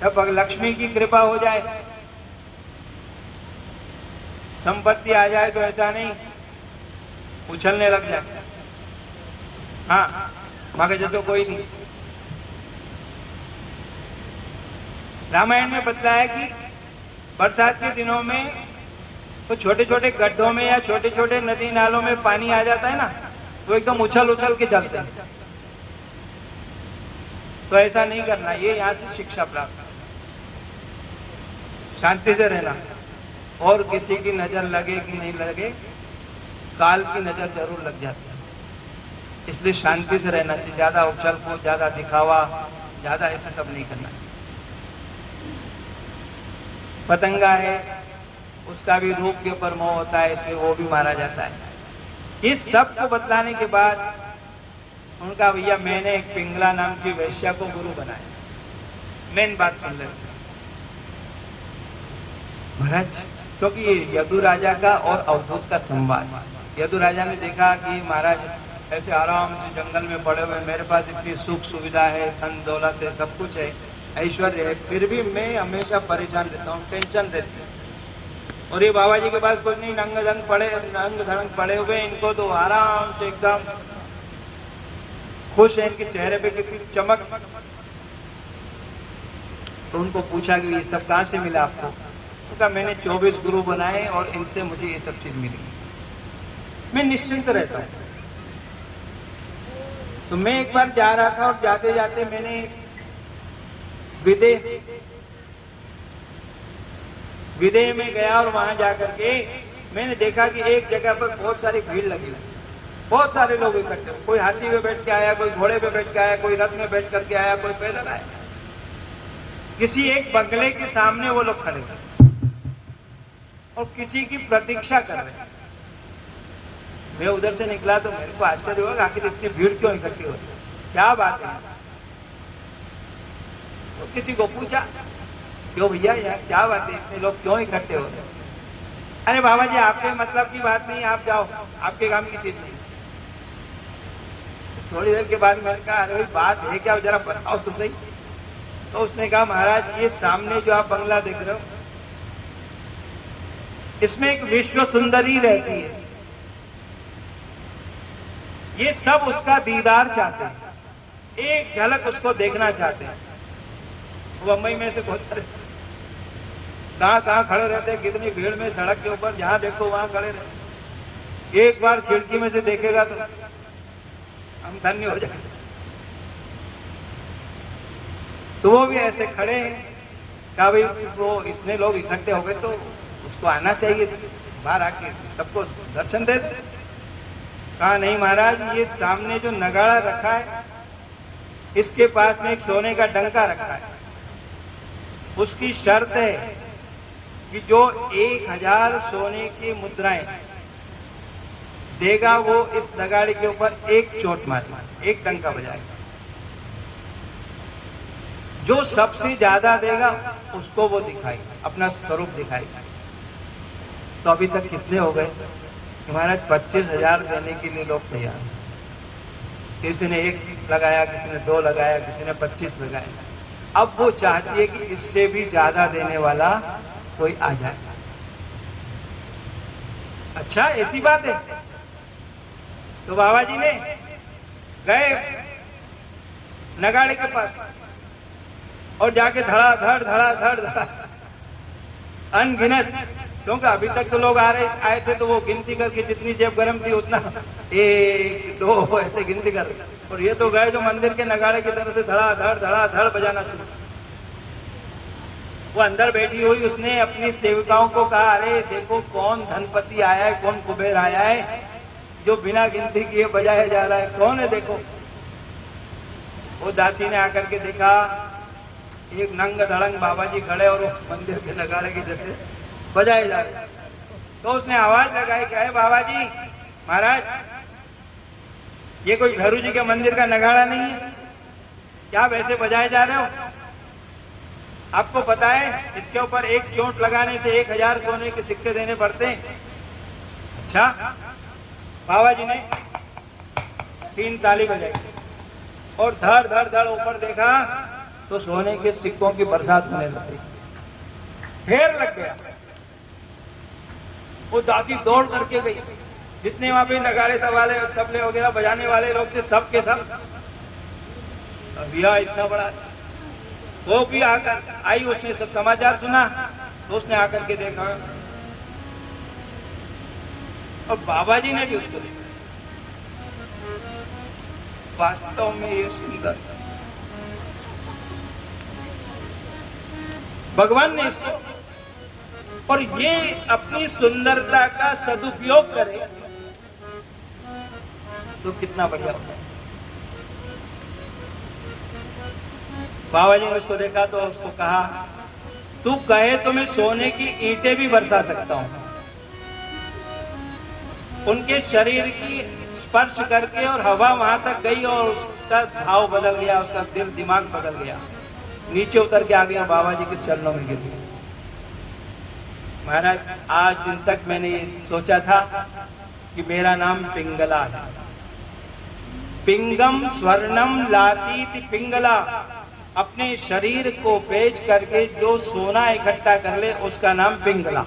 जब लक्ष्मी की कृपा हो जाए, संपत्ति आ जाए तो ऐसा नहीं उछलने लग जाए, हाँ मगर जैसे कोई नहीं। रामायण में बतलाया कि बरसात के दिनों में तो छोटे छोटे गड्ढों में या छोटे छोटे नदी नालों में पानी आ जाता है ना, तो एकदम उछल उछल के चलते हैं। तो ऐसा नहीं करना, ये यहाँ से शिक्षा प्राप्त, शांति से रहना। और किसी की नजर लगे कि नहीं लगे, काल की नजर जरूर लग जाती है, इसलिए शांति से रहना चाहिए। ज्यादा उछल कूद, ज्यादा दिखावा, ज्यादा ऐसा सब नहीं करना। पतंगा है, उसका भी रूप के ऊपर मोह होता है, इसलिए वो भी मारा जाता है। इस सब को बतलाने के बाद उनका भैया मैंने एक पिंगला नाम की वैश्या को गुरु बनाया। मेन बात सुन ले महाराज, क्योंकि ये यदु राजा का और अवधूत का संवाद। यदु राजा ने देखा कि महाराज ऐसे आराम से जंगल में पड़े हुए, मेरे पास इतनी सुख सुविधा है, धन दौलत है, सब कुछ है, ऐश्वर्य है, फिर भी मैं हमेशा परेशान रहता हूँ, टेंशन रहती है। और ये बाबा जी के पास कुछ नहीं, नंग धड़ंग पड़े हुए, इनको तो आराम से एकदम खुश है, इनके चेहरे पे कितनी चमक। तो उनको पूछा कि ये सब कहाँ से मिला आपको? उनका मैंने 24 गुरु बनाए और इनसे मुझे ये सब चीज मिली, मैं निश्चिंत रहता हूँ। तो मैं एक बार जा रहा था और जाते जाते मैंने विदेह में गया और वहां जाकर के मैंने देखा कि एक जगह पर बहुत सारी भीड़ लगी हुई, बहुत सारे लोग इकट्ठे, कोई हाथी में बैठ के आया, कोई घोड़े पे बैठ के आया, कोई रथ में बैठ करके आया, कोई पैदल आया। किसी एक बंगले के सामने वो लोग खड़े और किसी की प्रतीक्षा कर रहे। मैं उधर से निकला तो मेरे को आश्चर्य हुआ, आखिर इतनी भीड़ क्यों इकट्ठी हो, क्या बात है? तो किसी को पूछा, क्यों भैया यहाँ क्या बात है, इतने लोग क्यों इकट्ठे हो रहे? अरे बाबा जी आपके मतलब की बात नहीं, आप जाओ, आपके काम की चीज नहीं। थोड़ी देर के बाद मैंने कहा, अरे भाई बात है क्या, जरा बताओ तो सही। तो उसने कहा, महाराज ये सामने जो आप बंगला देख रहे हो, इसमें एक विश्व सुंदरी रहती है, ये सब उसका दीदार चाहते हैं, एक झलक उसको देखना चाहते हैं। बम्बई में से बहुत सारे कहाँ खड़े रहते हैं, कितनी भीड़ में, सड़क के ऊपर जहां देखो वहां खड़े रहते। एक बार खिड़की में से देखेगा तो हम धन्य हो जाएंगे। तो वो भी ऐसे खड़े हैं, कहा भाई वो इतने लोग इकट्ठे हो गए तो उसको आना चाहिए, बाहर आके सबको दर्शन दे दे। कहा नहीं महाराज, ये सामने जो नगाड़ा रखा है, इसके पास में एक सोने का डंका रखा है, उसकी शर्त है कि जो 1000 सोने की मुद्राएं देगा वो इस नगाड़े के ऊपर एक चोट मारेगा, एक डंका बजाएगा। जो सबसे ज्यादा देगा उसको वो दिखाएगा, अपना स्वरूप दिखाएगा। तो अभी तक कितने हो गए महाराज? 25,000 देने के लिए लोग तैयार। किसी ने 1 लगाया, किसी ने 2 लगाया, किसी ने 25 लगाया। अब वो चाहती है कि इससे भी ज्यादा देने वाला कोई आ जाए। अच्छा ऐसी बात है? तो बाबा जी ने गए नगाड़े के पास और जाके धड़ा अनगिनत, क्योंकि अभी तक तो लोग आए थे तो वो गिनती करके जितनी जेब गर्म थी उतना 1 2 ऐसे गिनती कर, और ये तो गए जो मंदिर के नगाड़े की तरफ से धड़ा बजाना शुरू। वो अंदर बैठी हुई, उसने अपनी सेविकाओं को कहा, अरे देखो कौन धनपति आया है, कौन कुबेर आया है, जो बिना गिनती किए बजाया जा रहा है, कौन है देखो। वो दासी ने आकर के देखा, एक नंग धड़ंग बाबा जी खड़े और मंदिर के नगाड़े के जैसे बजाए जा रहे। तो उसने आवाज लगाई कि अरे बाबा जी महाराज, ये कोई भैरू जी के मंदिर का नगाड़ा नहीं है क्या, वैसे बजाए जा रहे हो? आपको पता है इसके ऊपर एक चोट लगाने से 1000 सोने के सिक्के देने पड़ते हैं। अच्छा, बाबा जी ने 3 ताली बजाई और धड़ ऊपर देखा तो सोने के सिक्कों की बरसात होने लगी, ढेर लग गया। वो दासी दौड़ करके गई, जितने वहां पे नगाड़े तबले वगैरह बजाने वाले लोग थे सब के सब, भैया इतना बड़ा, वो भी आकर आई, उसने सब समाचार सुना, तो उसने आकर के देखा और बाबा जी ने भी उसको देखा। वास्तव में ये सुंदर, भगवान ने इसको, और ये अपनी सुंदरता का सदुपयोग करे तो कितना बढ़िया होता है। बाबा जी ने उसको देखा तो उसको कहा, तू कहे तो मैं सोने की ईंटें भी बरसा सकता हूं। उनके शरीर की स्पर्श करके और हवा वहां तक गई और उसका भाव बदल गया, उसका दिल दिमाग बदल गया, नीचे उतर के आ गया, बाबा जी के चरणों में गिर गया। महाराज आज दिन तक मैंने ये सोचा था कि मेरा नाम पिंगला है, पिंगम स्वर्णम लातीति पिंगला, अपने शरीर को बेच करके जो सोना इकट्ठा कर ले उसका नाम पिंगला।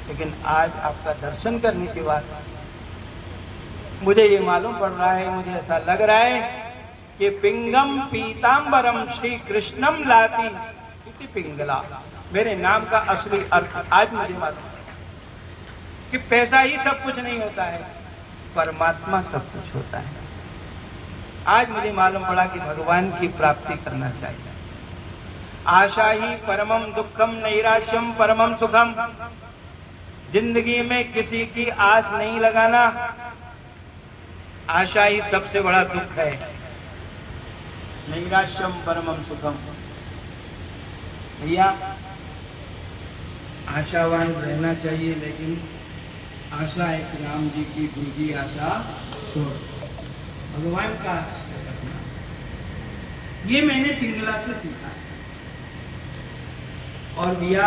लेकिन आज आपका दर्शन करने के बाद मुझे ये मालूम पड़ रहा है, मुझे ऐसा लग रहा है कि पिंगम पीतांबरम श्री कृष्णम लाती इति पिंगला, मेरे नाम का असली अर्थ आज मुझे मालूम कि पैसा ही सब कुछ नहीं होता है, परमात्मा सब कुछ होता है। आज मुझे मालूम पड़ा कि भगवान की प्राप्ति करना चाहिए। आशा ही परमम दुखम नैराश्यम परमम सुखम, जिंदगी में किसी की आस नहीं लगाना, आशा ही सबसे बड़ा दुख है। नैराश्यम परमम सुखम, भैया आशावान रहना चाहिए, लेकिन आशा एक राम जी की दूसरी आशा छोड़, भगवान का आश्रय रखना। ये मैंने पिंगला से सीखा। और भैया